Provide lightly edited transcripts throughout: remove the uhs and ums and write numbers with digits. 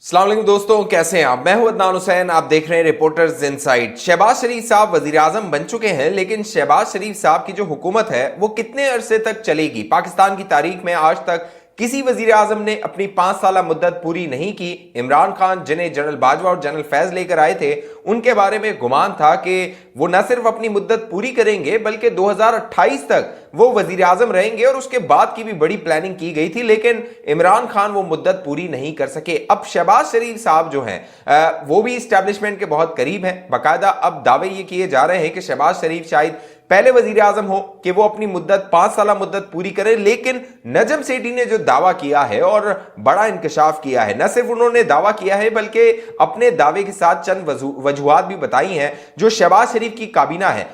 अस्सलाम वालेकुम दोस्तों, कैसे हैं आप। मैं हूं अदनान हुसैन, आप देख रहे हैं रिपोर्टर्स इनसाइड। शहबाज शरीफ साहब वजीर आजम बन चुके हैं, लेकिन शहबाज शरीफ साहब की जो हुकूमत है वो कितने अरसे तक चलेगी। पाकिस्तान की तारीख में आज तक किसी वजीर आजम ने अपनी 5 साल मुद्दत पूरी नहीं की। इमरान खान, जिन्हें जनरल बाजवा और जनरल फैज लेकर आए थे, उनके बारे में गुमान था कि वो न सिर्फ अपनी मुद्दत पूरी करेंगे बल्कि 2028 तक वो वजीर आजम रहेंगे और उसके बाद की भी बड़ी प्लानिंग की गई थी, लेकिन इमरान खान वो मुद्दत पूरी नहीं कर सके। अब शहबाज शरीफ साहब जो हैं वो भी इस्टेब्लिशमेंट के बहुत करीब हैं। बाकायदा अब दावे ये किए जा रहे हैं कि शहबाज शरीफ शायद पहले वजीर आजम हो कि वो अपनी मुद्दत 5 साल मुद्दत पूरी करें। लेकिन नजम सेठी ने जो दावा किया है और बड़ा इंकशाफ किया है, न सिर्फ उन्होंने दावा किया है बल्कि अपने दावे के साथ चंद वजूहात भी बताई हैं। जो शहबाज शरीफ की काबीना है,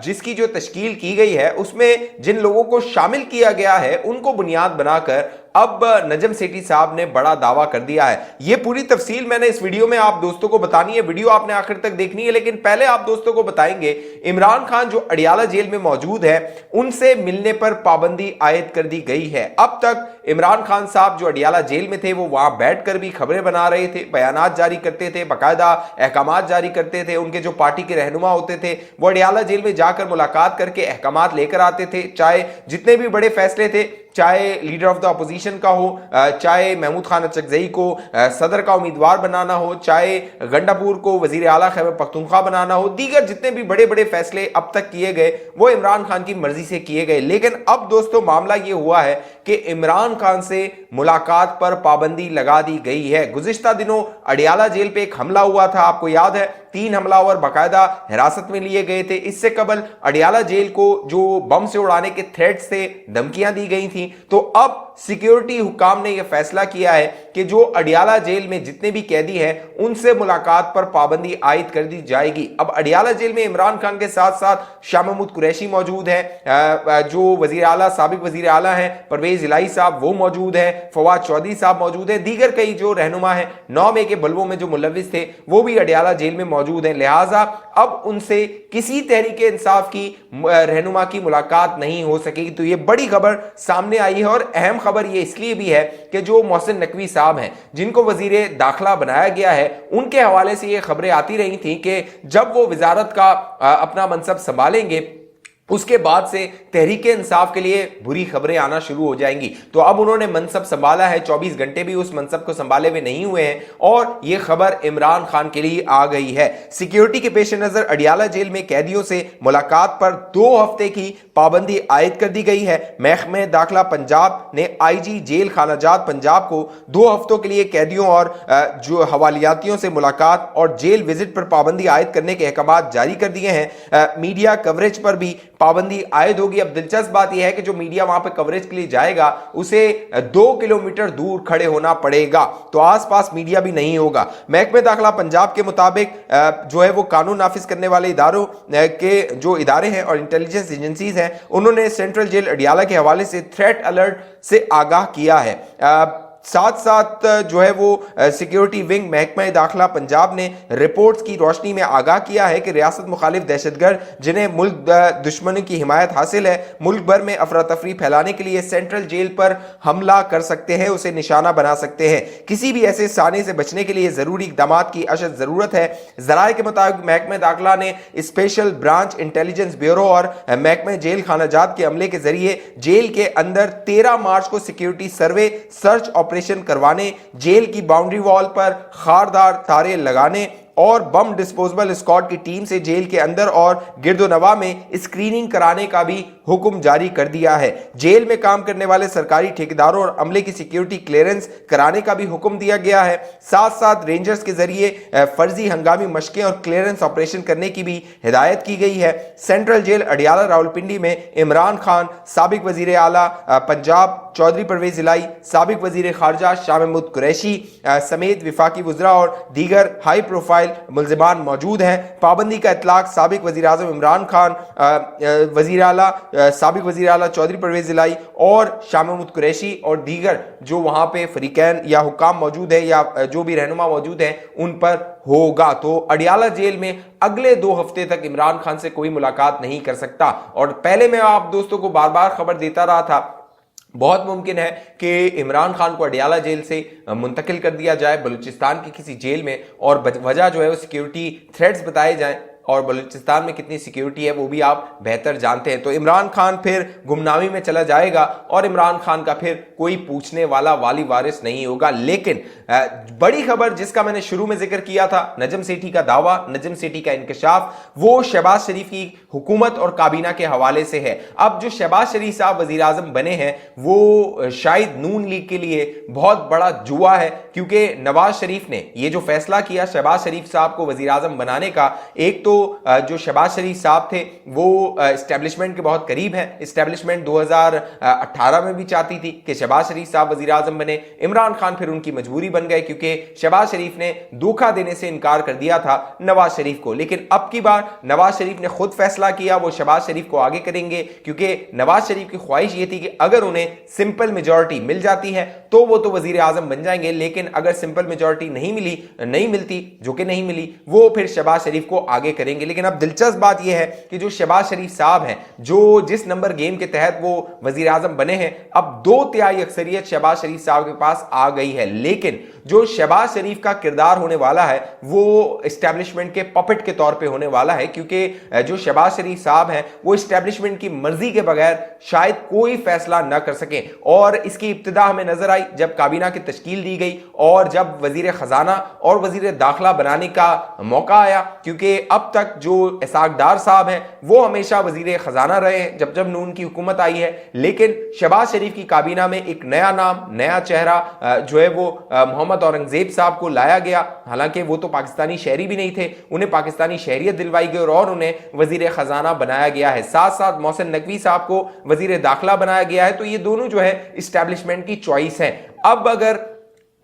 जिसकी जो तश्कील की गई है, उसमें जिन लोगों को शामिल किया गया है उनको बुनियाद बनाकर अब नजम सेठी साहब ने बड़ा दावा कर दिया है। यह पूरी तफसील मैंने इस वीडियो में आप दोस्तों को बतानी है। वीडियो आपने आखिर तक देखनी है, लेकिन पहले आप दोस्तों को बताएंगे इमरान खान जो अडियाला जेल में मौजूद है उनसे मिलने पर पाबंदी आयद कर दी गई है। अब तक इमरान खान साहब जो अडियाला जेल में थे वो वहां बैठकर भी खबरें बना रहे थे, बयानात जारी करते थे, बाकायदा अहकामात जारी करते थे। उनके जो पार्टी के रहनुमा होते थे वो अडियाला जेल में जाकर मुलाकात करके अहकामात लेकर आते थे। चाहे जितने भी बड़े फैसले थे, चाहे लीडर ऑफ द अपोजिशन का हो, चाहे महमूद खान अचकजई को सदर का उम्मीदवार बनाना हो, चाहे गंडापुर को वजीर आला खैबर पख्तूनख्वा बनाना हो, दीगर जितने भी बड़े बड़े फैसले अब तक किए गए वो इमरान खान की मर्जी से किए गए। लेकिन अब दोस्तों मामला ये हुआ है कि इमरान खान से मुलाकात पर पाबंदी लगा दी गई है। गुज़िश्ता दिनों अडियाला जेल पे एक हमला हुआ था, आपको याद है। 3 हमलावर बाकायदा हिरासत में लिए गए थे। इससे कबल अडियाला जेल को जो बम से उड़ाने के थ्रेट से धमकियां दी गई थी। तो अब सिक्योरिटी हुकाम ने यह फैसला किया है कि जो अडियाला जेल में जितने भी कैदी हैं उनसे मुलाकात पर पाबंदी आयद कर दी जाएगी। अब अडियाला जेल में इमरान खान के साथ साथ शाह महमूद कुरैशी मौजूद है, जो वजीर आला साबिक वजीर आला हैं परवेज इलाही साहब वो मौजूद है, फवाद चौधरी साहब मौजूद है, दीगर कई जो रहनुमा हैं 9 मई के बल्बों में जो मुलविस थे वो भी अडियाला जेल में मौजूद हैं। लिहाजा अब उनसे किसी तहरीके इंसाफ की रहनुमा की मुलाकात नहीं हो सकेगी। तो ये बड़ी खबर सामने आई है, और अहम खबर ये इसलिए भी है कि जो मोहसिन नकवी साहब हैं जिनको वजीरे दाखिला बनाया गया है, उनके हवाले से ये खबरें आती रही थी कि जब वो वजारत का अपना मनसब संभालेंगे उसके बाद से तहरीके इंसाफ के लिए बुरी खबरें आना शुरू हो जाएंगी। तो अब उन्होंने मनसब संभाला है, 24 घंटे भी उस मनसब को संभाले हुए नहीं हुए हैं, और यह खबर इमरान खान के लिए आ गई है। सिक्योरिटी के पेश नजर अडियाला जेल में कैदियों से मुलाकात पर 2 हफ्ते की पाबंदी आयद कर दी गई है। महकमे दाखिला पंजाब ने IG जेल खानाजात पंजाब को 2 हफ्तों के लिए कैदियों और जो हवालियातियों से मुलाकात और जेल विजिट पर पाबंदी आयद करने के अहकाम जारी कर दिए हैं। मीडिया कवरेज पर भी पाबंदी आयद होगी। अब दिलचस्प बात यह है कि जो मीडिया वहां पे कवरेज के लिए जाएगा उसे 2 किलोमीटर दूर खड़े होना पड़ेगा, तो आसपास मीडिया भी नहीं होगा। महकमे दाखिला पंजाब के मुताबिक जो है वो कानून नाफिज करने वाले इदारों के जो इदारे हैं और इंटेलिजेंस एजेंसीज हैं, उन्होंने सेंट्रल जेल अडियाला के हवाले से थ्रेट अलर्ट से आगाह किया है। साथ साथ जो है वो सिक्योरिटी विंग महकमा दाखिला पंजाब ने रिपोर्ट्स की रोशनी में आगाह किया है कि रियासत मुखालिफ दहशतगर्द जिन्हें मुल्क दुश्मनों की हिमायत हासिल है, मुल्क भर में अफरा तफरी फैलाने के लिए सेंट्रल जेल पर हमला कर सकते हैं, उसे निशाना बना सकते हैं। किसी भी ऐसे साने से बचने के लिए जरूरी इकदाम की अशद जरूरत है। जराये के मुताबिक महकमा दाखिला ने स्पेशल ब्रांच इंटेलिजेंस ब्यूरो और महकमा जेल खानाजात के अमले के जरिए जेल के अंदर 13 मार्च को सिक्योरिटी सर्वे सर्च ऑपरेशन करवाने, जेल की बाउंड्री वॉल पर खारदार तारे लगाने और बम डिस्पोजेबल स्क्वाड की टीम से जेल के अंदर और गिरदोनवा में स्क्रीनिंग कराने का भी हुक्म जारी कर दिया है। जेल में काम करने वाले सरकारी ठेकेदारों और अमले की सिक्योरिटी क्लियरेंस कराने का भी हुक्म दिया गया है। साथ साथ रेंजर्स के जरिए फर्जी हंगामी मशकें और क्लियरेंस ऑपरेशन करने की भी हिदायत की गई है। सेंट्रल जेल अडियाला रावलपिंडी में इमरान खान, साबिक वजीर आला पंजाब चौधरी परवेज इलाही, साबिक वजीर खारजा शाह महमूद कुरैशी समेत विफाकी वज़रा और दीगर हाई प्रोफाइल मुल्ज़िमान मौजूद हैं। पाबंदी का इतलाक साबिक वज़ीर आज़म इमरान खान, वज़ीर आला साबिक वज़ीर आला चौधरी परवेज इलाही और शाह महमूद कुरैशी और दीगर जो वहां पे फरीकैन या हुकाम मौजूद है या जो भी रहनुमा मौजूद हैं उन पर होगा। तो अडियाला जेल में अगले 2 हफ्ते तक इमरान खान से कोई मुलाकात नहीं कर सकता। और पहले मैं आप दोस्तों को बार बार खबर देता रहा था बहुत मुमकिन है कि इमरान खान को अडियाला जेल से मुंतकिल कर दिया जाए बलूचिस्तान की किसी जेल में, और वजह जो है वो सिक्योरिटी थ्रेट्स बताए जाएं, और बलूचिस्तान में कितनी सिक्योरिटी है वो भी आप बेहतर जानते हैं। तो इमरान खान फिर गुमनामी में चला जाएगा और इमरान खान का फिर कोई पूछने वाला वाली वारिस नहीं होगा। लेकिन बड़ी खबर जिसका मैंने शुरू में जिक्र किया था, नजम सेठी का दावा, नजम सेठी का इंकशाफ, वो शहबाज शरीफ की हुकूमत और काबीना के हवाले से है। अब जो शहबाज शरीफ साहब वजीर आजम बने हैं वो शायद नून लीग के लिए बहुत बड़ा जुआ है, क्योंकि नवाज शरीफ ने ये जो फैसला किया शहबाज शरीफ साहब को वजीर आजम बनाने का, एक तो जो शहबाज शरीफ साहब थे वो एस्टेब्लिशमेंट के बहुत करीब हैं। एस्टेब्लिशमेंट 2018 में भी चाहती थी कि शहबाज शरीफ साहब वजीर आजम बने, इमरान खान फिर उनकी मजबूरी बन गए क्योंकि शहबाज शरीफ ने धोखा देने से इनकार कर दिया था नवाज शरीफ को। लेकिन अब की बार नवाज शरीफ ने खुद फैसला किया वो शहबाज शरीफ को आगे करेंगे, क्योंकि नवाज शरीफ की ख्वाहिश ये थी कि अगर उन्हें सिंपल मेजॉरिटी मिल जाती है तो वो तो वजीर आजम बन जाएंगे, लेकिन अगर सिंपल मेजॉरिटी नहीं मिलती, जो कि नहीं मिली, वो फिर शहबाज शरीफ को आगे करेंगे। लेकिन अब दिलचस्प बात यह है कि जो शहबाज शरीफ साहब हैं, जो जिस नंबर गेम के तहत वो वजीर आजम बने हैं, अब 2/3 अक्सरियत शहबाज शरीफ साहब के पास आ गई है। लेकिन जो शहबाज शरीफ का किरदार होने वाला है वो एस्टेब्लिशमेंट के पपेट के तौर पे होने वाला है, क्योंकि जो शहबाज शरीफ साहब हैं वो एस्टेब्लिशमेंट की मर्जी के बगैर शायद कोई फैसला ना कर सके। और इसकी इब्तिदा हमें नजर आई जब काबीना की तश्कील दी गई और जब वजीर खजाना और वजीर दाखिला बनाने का मौका आया, क्योंकि अब तक जो इसाक डार साहब हैं वो हमेशा वजीर खजाना रहे हैं जब जब नून की हुकूमत आई है। लेकिन शहबाज शरीफ की काबीना में एक नया नाम, नया चेहरा जो है वो मोहम्मद औरंगजेब साहब को लाया गया। हालांकि वो तो पाकिस्तानी शहरी भी नहीं थे, उन्हें पाकिस्तानी शहरियत दिलवाई गई और उन्हें वजीर खजाना बनाया गया है। साथ साथ मोहसिन नकवी साहब को वजीर दाखिला बनाया गया है। तो ये दोनों जो है इस्टेब्लिशमेंट की चॉइस है। अब अगर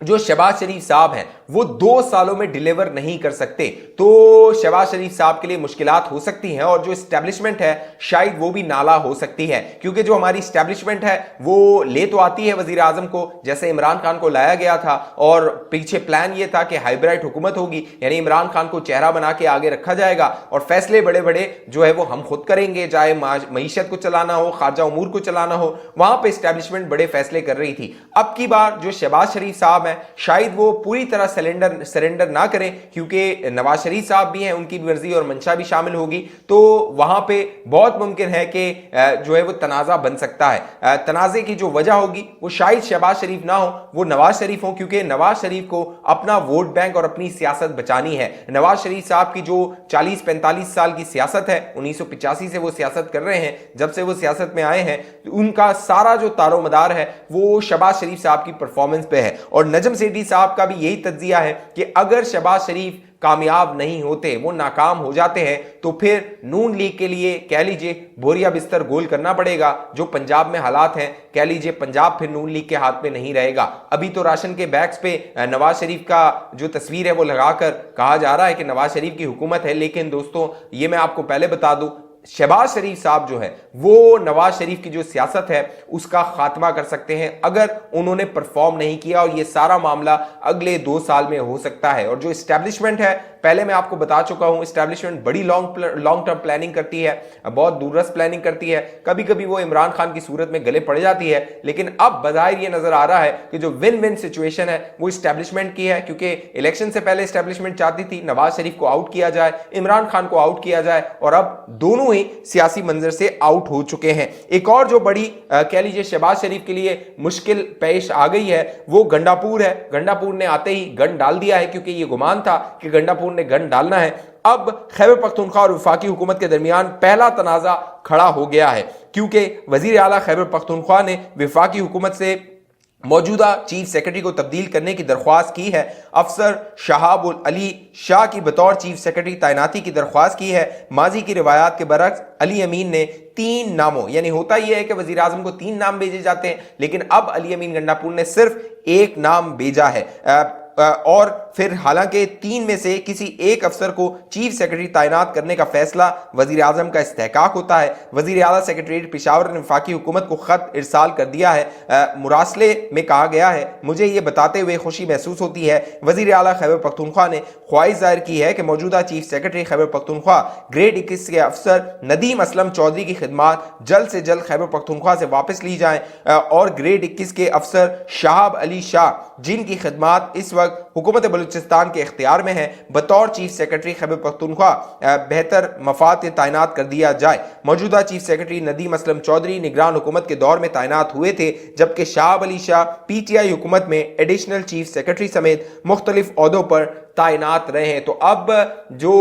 जो शहबाज शरीफ साहब हैं वो 2 सालों में डिलीवर नहीं कर सकते तो शहबाज शरीफ साहब के लिए मुश्किलात हो सकती हैं, और जो एस्टेब्लिशमेंट है शायद वो भी नाला हो सकती है, क्योंकि जो हमारी एस्टेब्लिशमेंट है वो ले तो आती है वजीर आजम को, जैसे इमरान खान को लाया गया था और पीछे प्लान ये था कि हाइब्रिड हुकूमत होगी, यानी इमरान खान को चेहरा बना के आगे रखा जाएगा और फैसले बड़े बड़े जो है वो हम खुद करेंगे, चाहे मईशत को चलाना हो, खारजा उमूर को चलाना हो, वहां पर एस्टेब्लिशमेंट बड़े फैसले कर रही थी। अब की बार जो शहबाज शरीफ साहब शायद वो पूरी तरह सरेंडर ना करें, क्योंकि नवाज शरीफ साहब भी हैं, उनकी मर्जी और मंशा भी शामिल होगी, तो वहां पे बहुत मुमकिन है कि जो है वो तनाजा बन सकता है। तनाजे की जो वजह होगी वो शायद शहबाज शरीफ ना हो, वो नवाज शरीफ हो, क्योंकि नवाज शरीफ को अपना वोट बैंक और अपनी सियासत बचानी है। नवाज शरीफ साहब की जो 40-45 साल की सियासत है, 1985 से वो सियासत कर रहे हैं, जब से वो सियासत में आए हैं, उनका सारा जो तारो मदार है वो शहबाज शरीफ साहब की परफॉर्मेंस पे है। और नजम सेठी साहब का भी यही तज्जिया है कि अगर शहबाज शरीफ कामयाब नहीं होते, वो नाकाम हो जाते हैं, तो फिर नून लीग के लिए कह लीजिए बोरिया बिस्तर गोल करना पड़ेगा। जो पंजाब में हालात हैं, कह लीजिए पंजाब फिर नून लीग के हाथ में नहीं रहेगा। अभी तो राशन के बैग्स पे नवाज शरीफ का जो तस्वीर है वो लगाकर कहा जा रहा है कि नवाज शरीफ की हुकूमत है, लेकिन दोस्तों ये मैं आपको पहले बता दूं, शहबाज शरीफ साहब जो है वो नवाज शरीफ की जो सियासत है उसका खात्मा कर सकते हैं अगर उन्होंने परफॉर्म नहीं किया, और ये सारा मामला अगले 2 साल में हो सकता है। और जो एस्टेब्लिशमेंट है, पहले मैं आपको बता चुका हूं, एस्टेब्लिशमेंट बड़ी लॉन्ग टर्म प्लानिंग करती है, बहुत दूरस्थ प्लानिंग करती है। कभी कभी वो इमरान खान की सूरत में गले पड़ जाती है, लेकिन अब बज़ाहिर ये नजर आ रहा है कि जो विन विन सिचुएशन है वो एस्टेब्लिशमेंट की है, क्योंकि इलेक्शन से पहले एस्टेब्लिशमेंट चाहती थी नवाज शरीफ को आउट किया जाए, इमरान खान को आउट किया जाए, और अब दोनों ही सियासी मंजर से आउट हो चुके हैं। एक और जो बड़ी कह लीजिए शहबाज शरीफ के लिए मुश्किल पेश आ गई है वो गंडापुर है। गंडापुर ने आते ही गन डाल दिया है, क्योंकि ये गुमान था कि गंडापुर ने गन डालना है। अब खैबर पख्तूनख्वा और वफाकी हुकूमत के दरमियान पहला तनाजा खड़ा हो गया है, क्योंकि वजीर आला खैबर पख्तूनख्वा ने वफाकी हुकूमत से मौजूदा चीफ सेक्रेटरी को तब्दील करने की दरख्वास्त की है। अफसर शहाबुल अली शाह की बतौर चीफ सेक्रेटरी तैनाती की दरख्वास्त की है। माजी की रिवायात के बरक्स अली अमीन ने 3 नामों, यानी होता यह है कि वजीर आजम को 3 नाम भेजे जाते हैं, लेकिन अब अली अमीन गंडापुर ने सिर्फ 1 नाम भेजा है। और फिर हालांकि 3 में से किसी एक अफसर को चीफ सेक्रेटरी तैनात करने का फैसला वजीर आजम का इस्तेहकाक होता है। वजीर आला सेक्रेटरीट पेशावर ने वफाकी हुकूमत को खत इरसाल कर दिया है। मुरासले में कहा गया है, मुझे ये बताते हुए खुशी महसूस होती है वजीर आला खैबर पख्तूनख्वा ने ख्वाहिश जाहिर की है कि मौजूदा chief secretary Khyber Pakhtunkhwa grade 21 के अफसर नदीम असलम चौधरी की खिदमत जल्द से जल्द खैबर पख्तूनख्वा से वापस ली जाएं और ग्रेड 21 के अफसर शाहब अली शाह जिनकी खिदमत इस वक्त हुकूमत बलूचिस्तान के इख्तियार में है बतौर चीफ सेक्रेटरी खैबर पख्तूनख्वा बेहतर मफाद तैनात कर दिया जाए। मौजूदा चीफ सेक्रेटरी नदीम असलम चौधरी निगरान हुकूमत के दौर में तैनात हुए थे, जबकि शाहब अली शाह PTI हुकूमत में एडिशनल चीफ सेक्रेटरी समेत मुख्तलिफ ओहदों पर तैनात रहे हैं। तो अब जो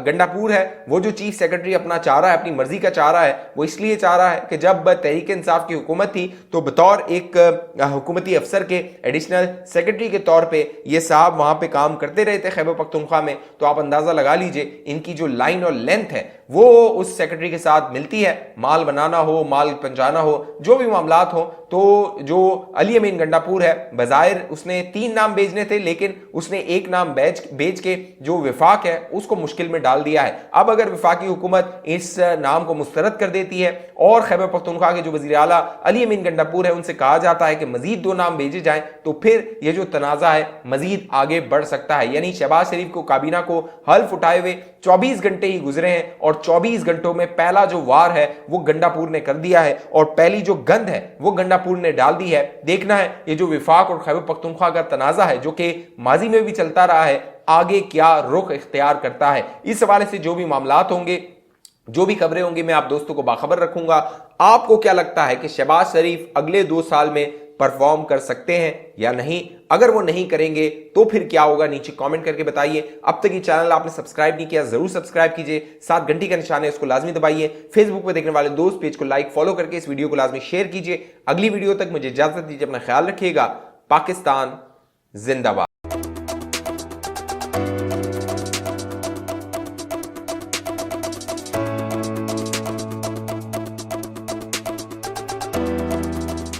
गंडापुर है वो जो चीफ सेक्रेटरी अपना चाह रहा है, अपनी मर्जी का चाह रहा है, वो इसलिए चाह रहा है कि जब तहरीक इंसाफ की हुकूमत थी तो बतौर एक हुकूमती अफसर के एडिशनल सेक्रेटरी के तौर पे ये साहब वहां पे काम करते रहे थे खैबर पख्तूनख्वा में। तो आप अंदाजा लगा लीजिए इनकी जो लाइन और लेंथ है वो उस सेक्रेटरी के साथ मिलती है। माल बनाना हो, माल पहुंचाना हो, जो भी मामलात हो। तो जो अली अमीन गंडापुर है बजाहिर उसने 3 नाम भेजने थे, लेकिन उसने एक नाम बेच के जो विफाक है उसको मुश्किल में डाल दिया है। अब अगर विफाकी हुकूमत इस नाम को मुस्तरद कर देती है और खैबर पख्तूनख्वा के जो वजीर आला अली अमीन गंडापुर है उनसे कहा जाता है कि मजीद 2 नाम भेजे जाएं, तो फिर ये जो तनाजा है मजीद आगे बढ़ सकता है। यानी शहबाज शरीफ को काबीना को हल्फ उठाए हुए 24 घंटे ही गुजरे हैं और 24 घंटों में पहला जो वार है वो गंडापुर ने कर दिया है और पहली जो गंद है वो गंडापुर ने डाल दी है। देखना है ये जो विफाक और खैबर पख्तूनख्वा का तनाजा है जो कि माजी में भी चलता रहा है, आगे क्या रुख इख्तियार करता है। इस हवाले से जो भी मामलात होंगे, जो भी खबरें होंगी, मैं आप दोस्तों को बाखबर रखूंगा। आपको क्या लगता है कि शहबाज शरीफ अगले 2 साल में परफॉर्म कर सकते हैं या नहीं? अगर वो नहीं करेंगे तो फिर क्या होगा, नीचे कमेंट करके बताइए। अब तक ये चैनल आपने सब्सक्राइब नहीं किया जरूर सब्सक्राइब कीजिए, साथ घंटी का निशान है उसको लाजमी दबाइए। फेसबुक पे देखने वाले दोस्त पेज को लाइक फॉलो करके इस वीडियो को लाजमी शेयर कीजिए। अगली वीडियो तक मुझे इजाजत दीजिए, अपना ख्याल रखिएगा। पाकिस्तान जिंदाबाद।